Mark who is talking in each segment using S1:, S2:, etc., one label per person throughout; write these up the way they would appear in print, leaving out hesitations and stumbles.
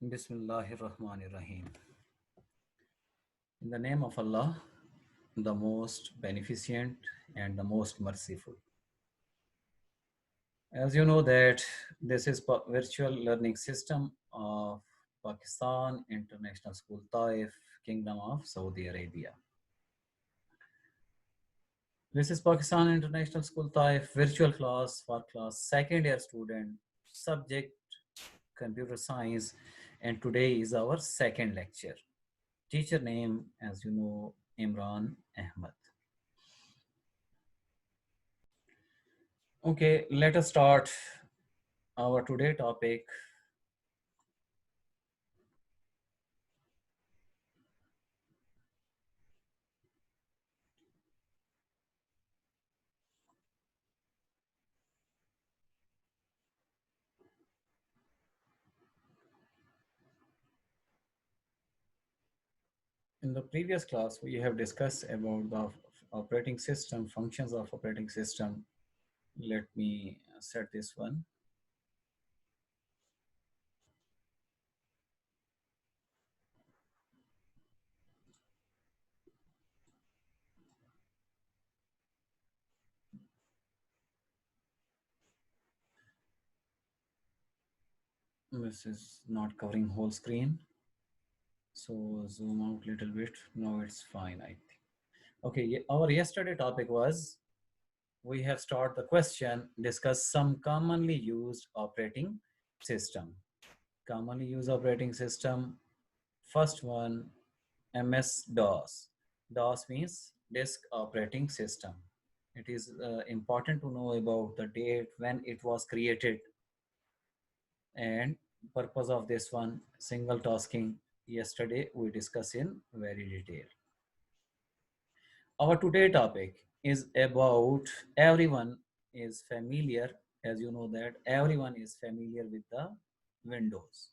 S1: Bismillahirrahmanirrahim. In the name of Allah, the most beneficent and the most merciful. As you know that this is virtual learning system of Pakistan International School Taif, Kingdom of Saudi Arabia. This is Pakistan International School Taif virtual class for class second year student, subject computer science, and today is our second lecture. Teacher name, as you know, Imran Ahmed. Okay, let us start our today topic. In the previous class, we have discussed about the operating system, functions of operating system. Let me set this one. This is not covering whole screen. So zoom out a little bit. No, it's fine, I think. Okay, our yesterday topic was we have started the question, discuss some commonly used operating system. Commonly used operating system. First one, MS-DOS. DOS means disk operating system. It is important to know about the date when it was created and purpose of this one, single tasking. Yesterday we discussed in very detail. Our today topic is about everyone is familiar, as you know that everyone is familiar with the Windows.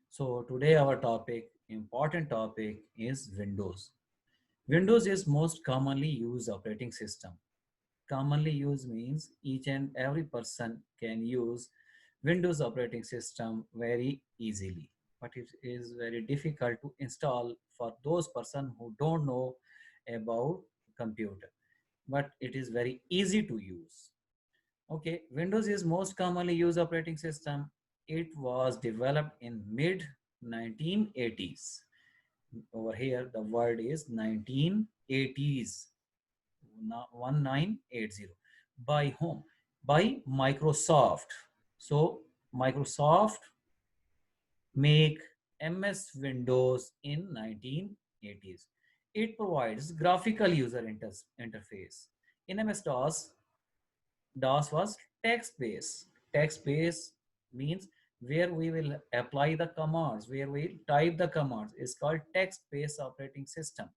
S1: So today our topic, important topic is Windows. Windows is most commonly used operating system. Commonly used means each and every person can use Windows operating system very easily. But it is very difficult to install for those person who don't know about computer. But it is very easy to use. Okay, Windows is most commonly used operating system. It was developed in mid 1980s. Over here, the word is 1980s, 1980. By whom? By Microsoft. So Microsoft make MS Windows in 1980s. It provides graphical user interface. In MS-DOS, DOS was text-based. Text-based means where we will apply the commands, where we type the commands is called text-based operating system.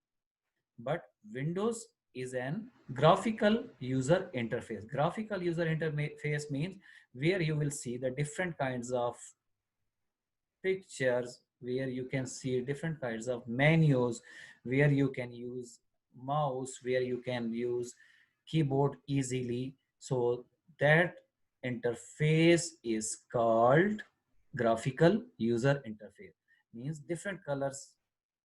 S1: But Windows is an graphical user interface. Graphical user interface means where you will see the different kinds of pictures, where you can see different kinds of menus, where you can use mouse, where you can use keyboard easily. So that interface is called graphical user interface. Means different colors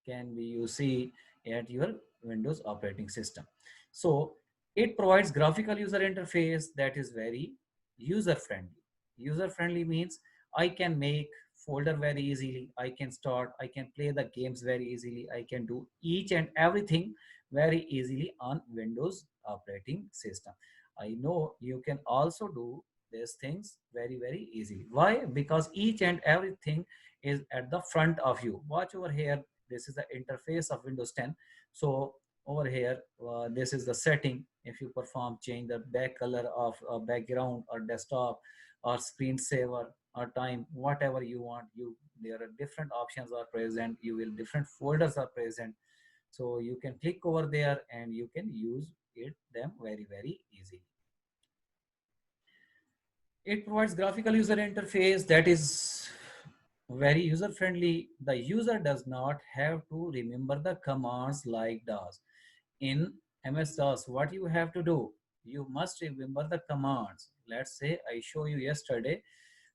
S1: can be you see at your Windows operating system. So it provides graphical user interface that is very user friendly. User friendly means I can make folder very easily, I can start, I can play the games very easily, I can do each and everything very easily on Windows operating system. I know you can also do these things very easily. Why? Because each and everything is at the front of you. Watch over here, this is the interface of Windows 10. So over here, this is the setting. If you perform change the back color of background or desktop or screensaver or time, whatever you want, you there are different options are present, you will different folders are present. So you can click over there and you can use it them very easily. It provides graphical user interface that is very user friendly. The user does not have to remember the commands like DOS. In MS-DOS, what you have to do, you must remember the commands. Let's say I show you yesterday.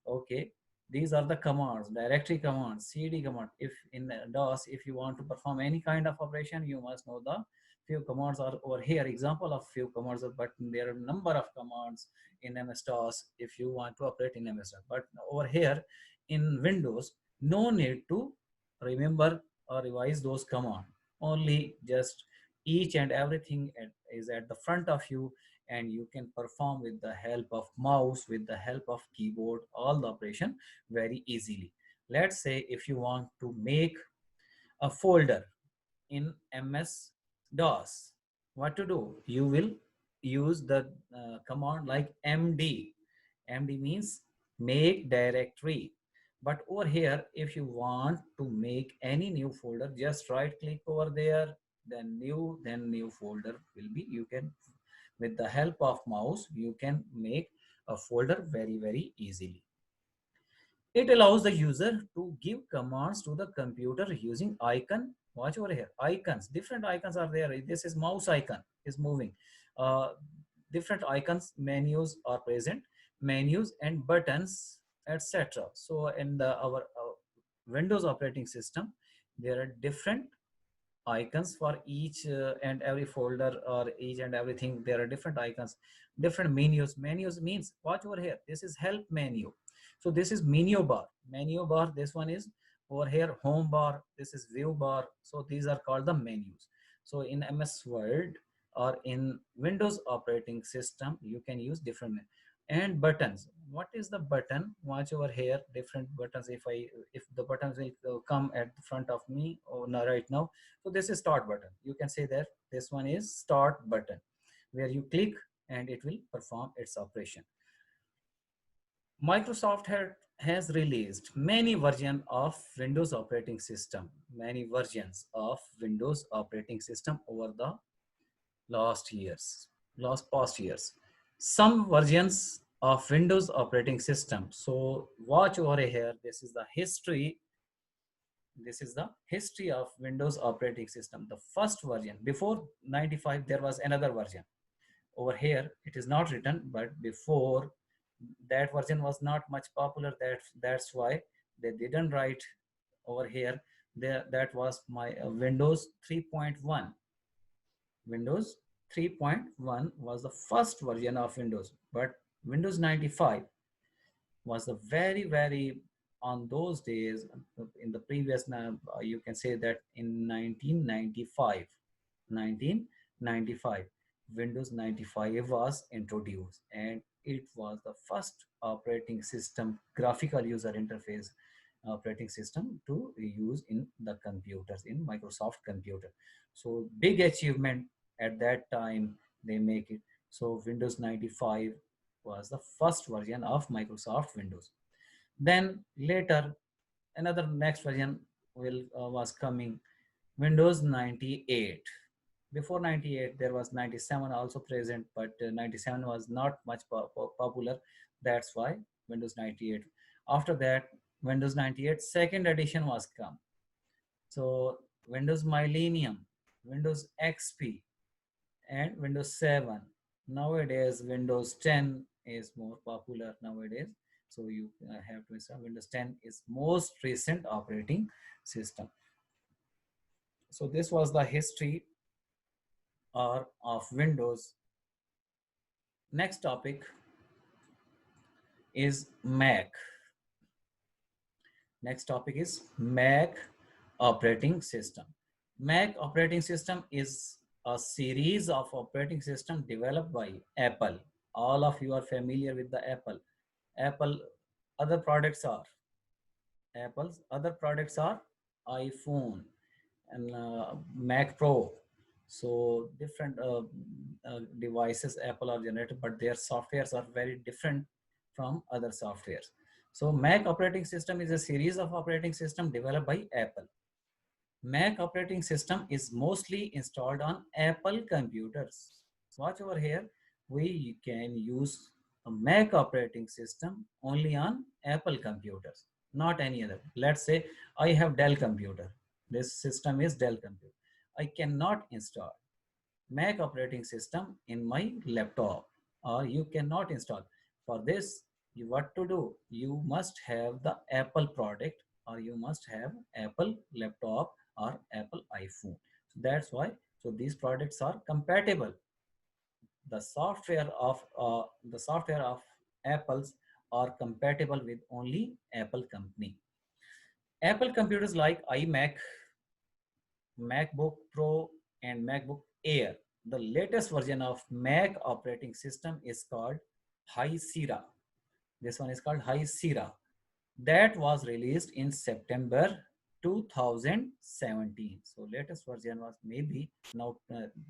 S1: Okay, These are the commands, directory commands, cd command. If in DOS, if you want to perform any kind of operation, you must know the few commands are over here. Example of few commands, but there are number of commands in MS DOS if you want to operate in MS DOS. But over here in Windows, no need to remember or revise those commands. Only just each and everything is at the front of you, and you can perform with the help of mouse, with the help of keyboard, all the operation very easily. Let's say if you want to make a folder in MS DOS, what to do? You will use the command like MD. MD means make directory. But over here, if you want to make any new folder, just right click over there, then new folder will be, you can, with the help of mouse, you can make a folder very easily. It allows the user to give commands to the computer using icon. Watch over here, icons, different icons are there. This is mouse icon is moving. Uh, Different icons, menus are present, menus and buttons, etc. So in the our Windows operating system, there are different icons for each and every folder or each and everything. There are different icons, different menus. Menus means, watch over here, this is help menu. So this is menu bar, menu bar. This one is over here home bar, this is view bar. So these are called the menus. So in MS Word or in Windows operating system, you can use different and buttons. What is the button? Watch over here, different buttons. If the buttons will come at the front of me or no, right now. So this is start button. You can say that this one is start button, where you click and it will perform its operation. Microsoft has released many versions of Windows operating system, many versions of Windows operating system over the last years, last past years. Some versions of Windows operating system. So watch over here. This is the history. This is the history of Windows operating system. The first version before 95, there was another version. Over here, it is not written, but before that version was not much popular. That's why they didn't write over here. There, that was my Windows 3.1. Windows 3.1 was the first version of Windows, but Windows 95 was the very on those days in the previous, you can say that in 1995 Windows 95 was introduced, and it was the first operating system, graphical user interface operating system to use in the computers, in Microsoft computer. So big achievement at that time they make it. So Windows 95 was the first version of Microsoft Windows. Then later, another next version will was coming, Windows 98. Before 98, there was 97 also present, but 97 was not much popular. That's why Windows 98. After that, Windows 98 second edition was come. So Windows Millennium, Windows XP, and Windows 7. Nowadays, Windows 10 is more popular nowadays. So you have to install Windows 10 is most recent operating system. So this was the history or of Windows. Next topic is Mac. Next topic is Mac operating system. Mac operating system is a series of operating system developed by Apple. All of you are familiar with the Apple. Apple other products are Apple's other products are iPhone and Mac Pro. So different devices Apple are generated, but their softwares are very different from other softwares. So Mac operating system is a series of operating system developed by Apple. Mac operating system is mostly installed on Apple computers. Watch over here. We can use a Mac operating system only on Apple computers, not any other. Let's say I have Dell computer. This system is Dell computer. I cannot install Mac operating system in my laptop, or you cannot install. For this, what to do? You must have the Apple product, or you must have Apple laptop or Apple iPhone. So that's why. So these products are compatible. The software of Apple's are compatible with only Apple company. Apple computers like iMac, MacBook Pro, and MacBook Air. The latest version of Mac operating system is called High Sierra. This one is called High Sierra. That was released in September 2017. So latest version was maybe now,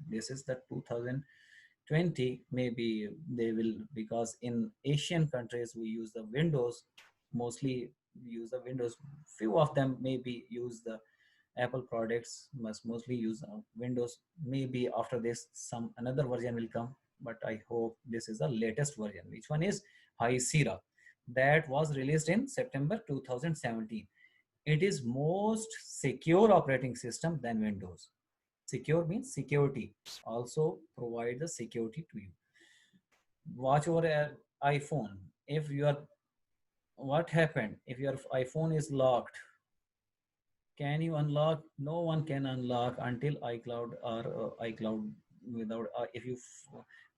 S1: this is the 2020. Maybe they will, because in Asian countries we use the Windows, mostly use the Windows. Few of them maybe use the Apple products, must mostly use Windows. Maybe after this some another version will come, but I hope this is the latest version. Which one is High Sierra? That was released in September 2017. It is most secure operating system than Windows. Secure means security. Also provide the security to you. Watch over iPhone. If you are, what happened if your iPhone is locked? Can you unlock? No one can unlock until iCloud or iCloud without. If you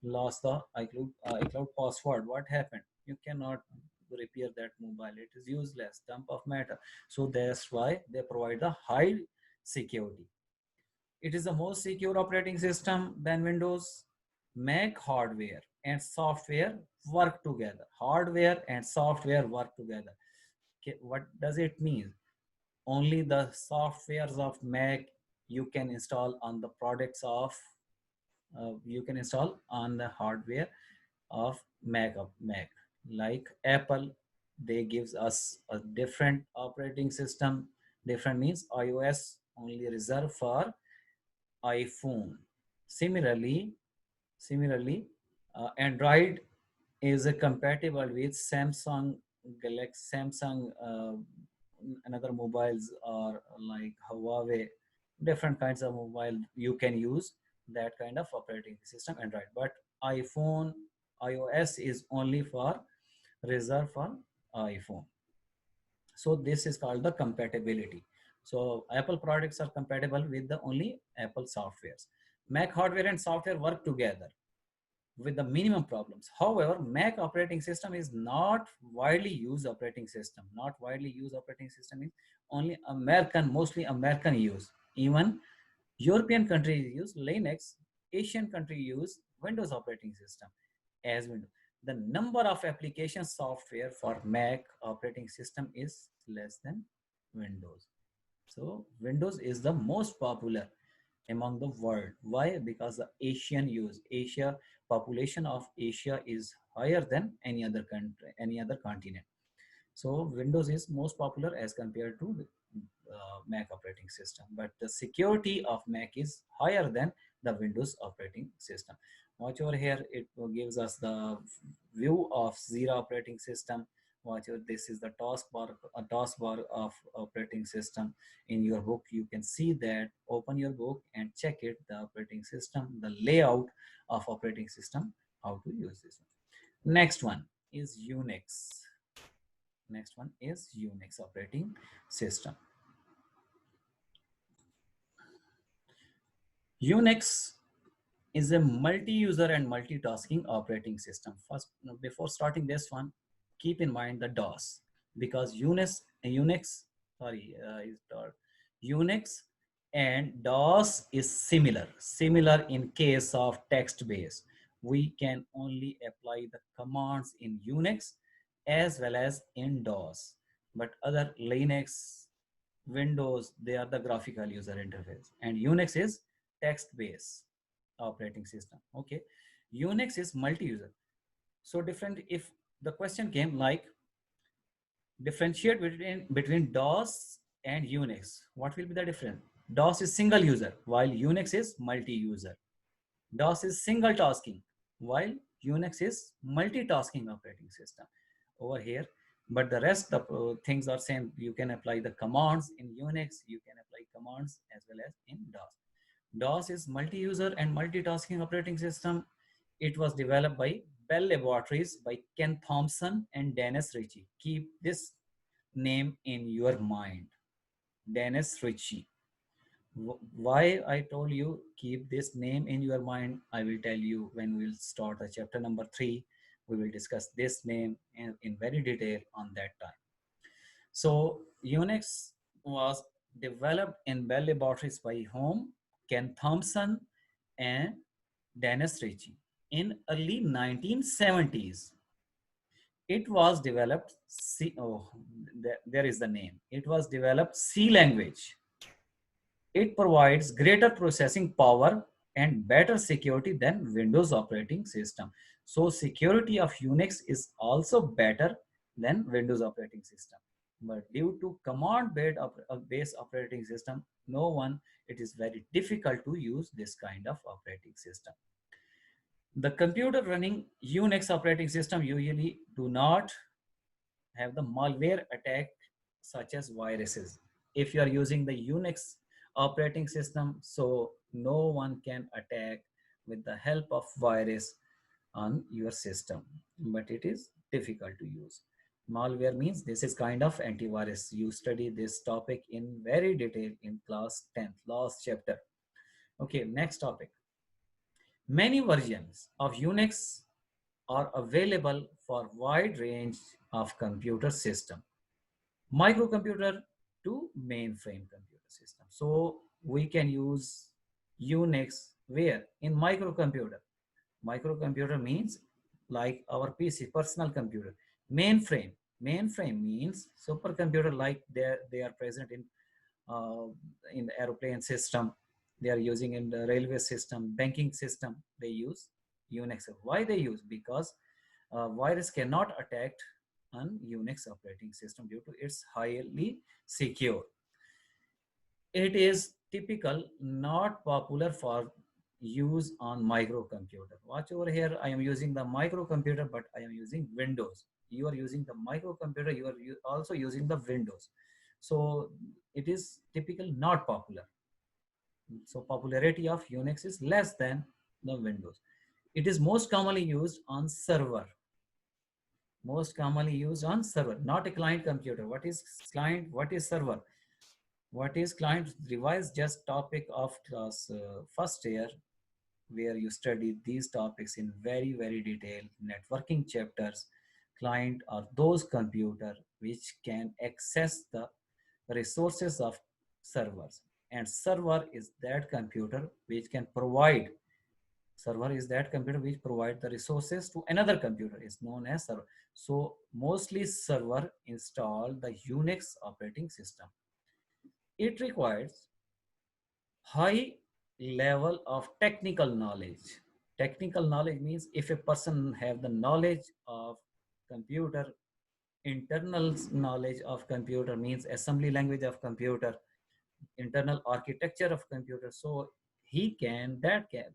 S1: lost the iCloud password, what happened? You cannot repair that mobile. It is useless, dump of matter. So that's why they provide the high security. It is the most secure operating system than Windows. Mac hardware and software work together. Hardware and software work together. Okay, what does it mean? Only the softwares of Mac you can install on the products of, you can install on the hardware of Mac. Like Apple, they gives us a different operating system. Different means iOS only reserved for iPhone. Similarly, Android is compatible with Samsung Galaxy, Samsung, another mobiles, or like Huawei, different kinds of mobile you can use that kind of operating system Android. But iPhone, iOS is only for reserved for iPhone. So this is called the compatibility. So Apple products are compatible with the only Apple softwares. Mac hardware and software work together with the minimum problems. However, Mac operating system is not widely used operating system. Not widely used operating system is only American, mostly American use. Even European countries use Linux. Asian country use Windows operating system as Windows. The number of application software for Mac operating system is less than Windows. So Windows is the most popular among the world. Why? Because the Asian use, Asia, population of Asia is higher than any other country, any other continent. So Windows is most popular as compared to the Mac operating system. But the security of Mac is higher than the Windows operating system. Watch over here, it gives us the view of Zero operating system. Watch over, this is the taskbar, a taskbar of operating system. In your book, you can see that. Open your book and check it, the operating system, the layout of operating system, how to use this one. Next one is Unix. Next one is Unix operating system. Unix is a multi-user and multitasking operating system. First, before starting this one, keep in mind the DOS, because Unix and DOS is similar. Similar in case of text-based. We can only apply the commands in Unix as well as in DOS. But other Linux, Windows, they are the graphical user interface, and Unix is text-based operating system. Okay, Unix is multi-user. So different. If the question came like differentiate between DOS and Unix, what will be the difference? DOS is single user while Unix is multi-user. DOS is single tasking while Unix is multitasking operating system over here. But the rest of things are same. You can apply the commands in Unix, you can apply commands as well as in DOS. DOS is multi-user and multitasking operating system. It was developed by Bell Laboratories by Ken Thompson and Dennis Ritchie. Keep this name in your mind. Dennis Ritchie. Why I told you keep this name in your mind, I will tell you when we will start the chapter number 3. We will discuss this name in very detail on that time. So Unix was developed in Bell Laboratories by whom? Ken Thompson and Dennis Ritchie. In early 1970s, it was developed there is the name. It was developed C language. It provides greater processing power and better security than Windows operating system. So security of Unix is also better than Windows operating system. But due to based operating system, it is very difficult to use this kind of operating system. The computer running Unix operating system usually do not have the malware attack such as viruses. If you are using the Unix operating system, so no one can attack with the help of virus on your system, but it is difficult to use. Malware means this is kind of antivirus. You study this topic in very detail in class 10th, last chapter. Okay, next topic. Many versions of Unix are available for wide range of computer system, microcomputer to mainframe computer system. So we can use Unix where? In microcomputer. Microcomputer means like our PC, personal computer. Mainframe. Mainframe means supercomputer like they are present in the aeroplane system. They are using in the railway system, banking system. They use Unix. Why they use? Because virus cannot attack on Unix operating system due to its highly secure. It is typical, not popular for use on microcomputer. Watch over here. I am using the microcomputer, but I am using Windows. You are using the microcomputer. You are also using the Windows. So it is typical, not popular. So popularity of Unix is less than the Windows. It is most commonly used on server. Most commonly used on server, not a client computer. What is client? What is server? What is client? Revise just topic of class first year, where you study these topics in very detail. Networking chapters. Client are those computer which can access the resources of servers, and server is that computer which can provide. Server is that computer which provide the resources to another computer, is known as server. So mostly server install the Unix operating system. It requires high level of technical knowledge. Technical knowledge means if a person have the knowledge of computer, internal knowledge of computer means assembly language of computer, internal architecture of computer, so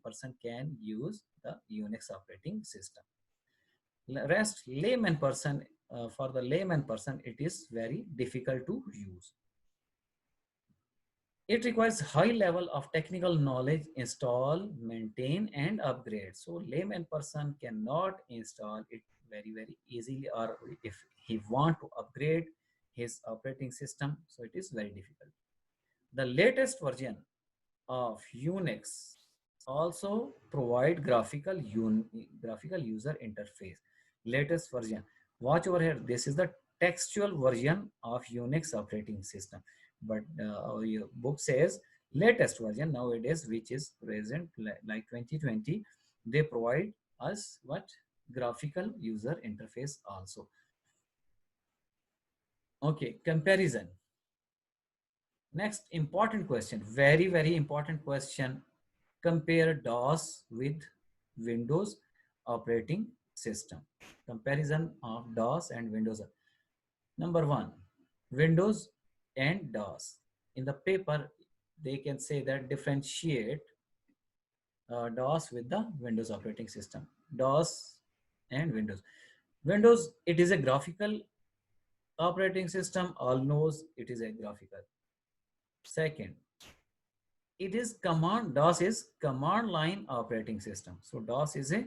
S1: person can use the Unix operating system. Rest layman person, for the layman person, it is very difficult to use. It requires high level of technical knowledge, install, maintain, and upgrade. So layman person cannot install it very easily, or if he want to upgrade his operating system, so it is very difficult. The latest version of Unix also provide graphical user interface. Latest version. Watch over here. This is the textual version of Unix operating system. But your book says latest version nowadays, which is present like 2020. They provide us what? Graphical user interface also. Okay, comparison. Next important question, very important question. Compare DOS with Windows operating system. Comparison of DOS and Windows. Number one, Windows and DOS. In the paper, they can say that differentiate DOS with the Windows operating system. DOS and Windows. Windows, it is a graphical operating system. All knows it is a graphical. Second, it is DOS is command line operating system. So DOS is a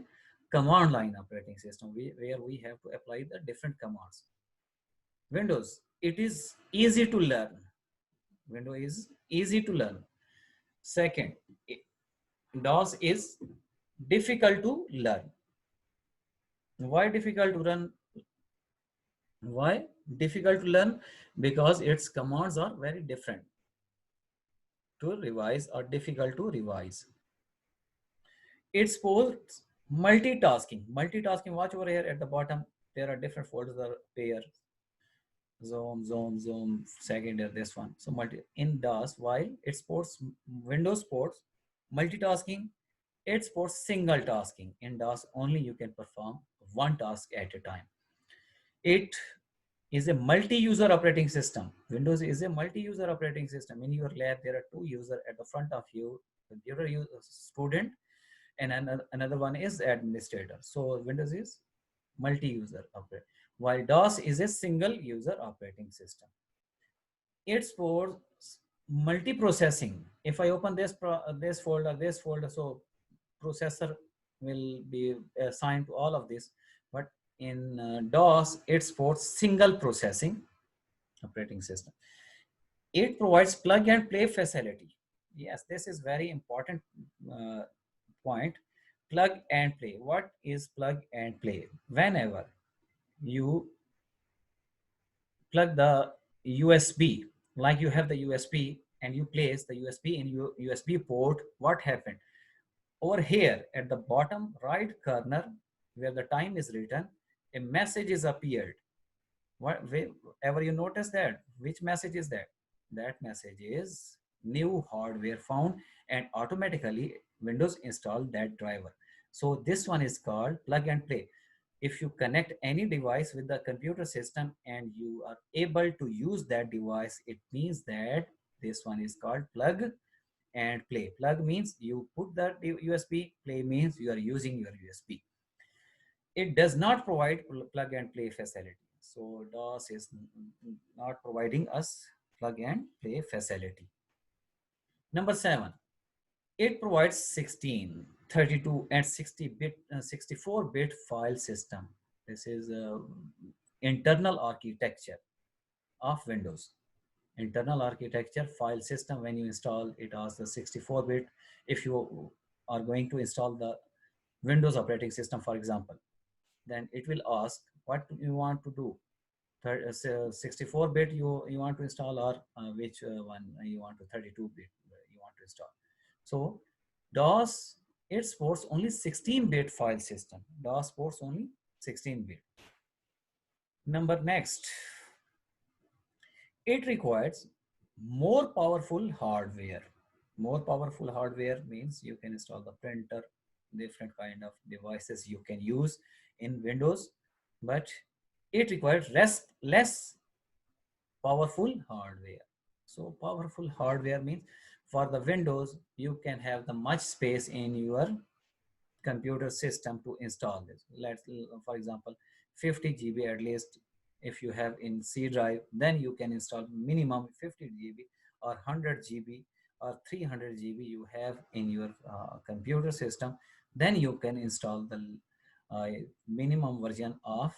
S1: command line operating system, where we have to apply the different commands. Windows, it is easy to learn. Windows is easy to learn. Second, DOS is difficult to learn. Why difficult to learn? Why difficult to learn? Because its commands are very different to revise or difficult to revise. It supports multitasking. Multitasking, watch over here at the bottom. There are different folders that appear. Zoom, second, this one. So in DOS, while it supports Windows supports multitasking, it supports single tasking. In DOS, only you can perform one task at a time. It is a multi-user operating system. Windows is a multi-user operating system. In your lab, there are two users at the front of you. You're a student, and another one is administrator. So Windows is multi-user operating, while DOS is a single user operating system. It supports multi-processing. If I open this folder, so processor will be assigned to all of this. But in DOS, it supports single processing operating system. It provides plug and play facility. Yes, this is very important uh, point. Plug and play. What is plug and play? Whenever you plug the USB, like you have the USB and you place the USB in your USB port, what happened? Over here at the bottom right corner where the time is written, a message is appeared. Wherever you notice that, which message is that? That message is new hardware found, and automatically Windows install that driver. So this one is called plug and play. If you connect any device with the computer system and you are able to use that device, it means that this one is called plug and play. Plug means you put the USB, play means you are using your USB. It does not provide plug and play facility. So DOS is not providing us plug and play facility. Number 7, it provides 16, 32, and 60-bit, 64-bit file system. This is internal architecture of Windows. Internal architecture file system. When you install it as the 64-bit, if you are going to install the Windows operating system, for example, then it will ask what you want to do. 64-bit you want to install, or which one you want to 32-bit you want to install. So DOS, it supports only 16-bit file system. DOS supports only 16-bit. Next, it requires more powerful hardware. More powerful hardware means you can install the printer, different kind of devices you can use in Windows, but it requires less powerful hardware. So powerful hardware means for the Windows, you can have the much space in your computer system to install this. Let's, for example, 50 GB at least. If you have in C drive, then you can install minimum 50 GB or 100 GB or 300 GB you have in your computer system. Then you can install the uh, minimum version of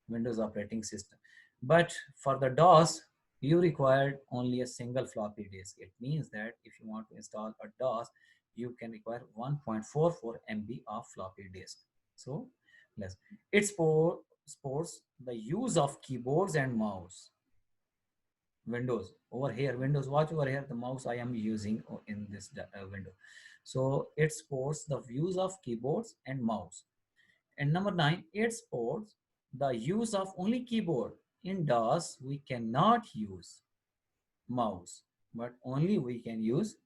S1: Windows operating system. But for the DOS, you require only a single floppy disk. It means that if you want to install a DOS, you can require 1.44 MB of floppy disk. So less. It supports the use of keyboards and mouse. Windows over here, Windows, watch over here, the mouse I am using in this window. So it supports the use of keyboards and mouse. And number 9, it supports the use of only keyboard. In DOS, we cannot use mouse, but only we can use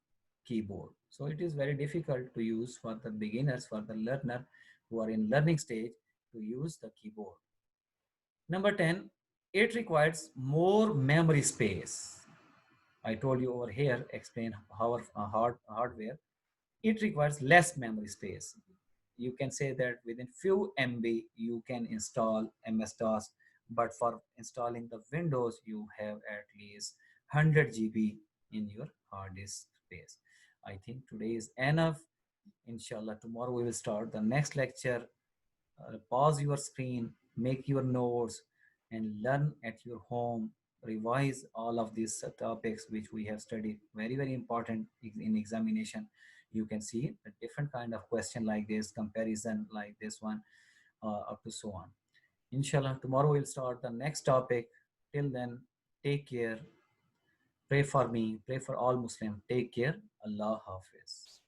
S1: keyboard. So it is very difficult to use for the beginners, for the learner who are in learning stage, to use the keyboard. Number 10, it requires more memory space. I told you over here, explain how hardware, it requires less memory space. You can say that within few MB you can install MS-DOS, but for installing the Windows, you have at least 100 GB in your hard disk space. I think today is enough. Inshallah, tomorrow we will start the next lecture pause your screen, make your notes, and learn at your home. Revise all of these topics which we have studied. Very, very important in examination. You can see a different kind of question like this, comparison like this one, up to so on. Inshallah, tomorrow we'll start the next topic. Till then, take care. Pray for me. Pray for all Muslims. Take care. Allah Hafiz.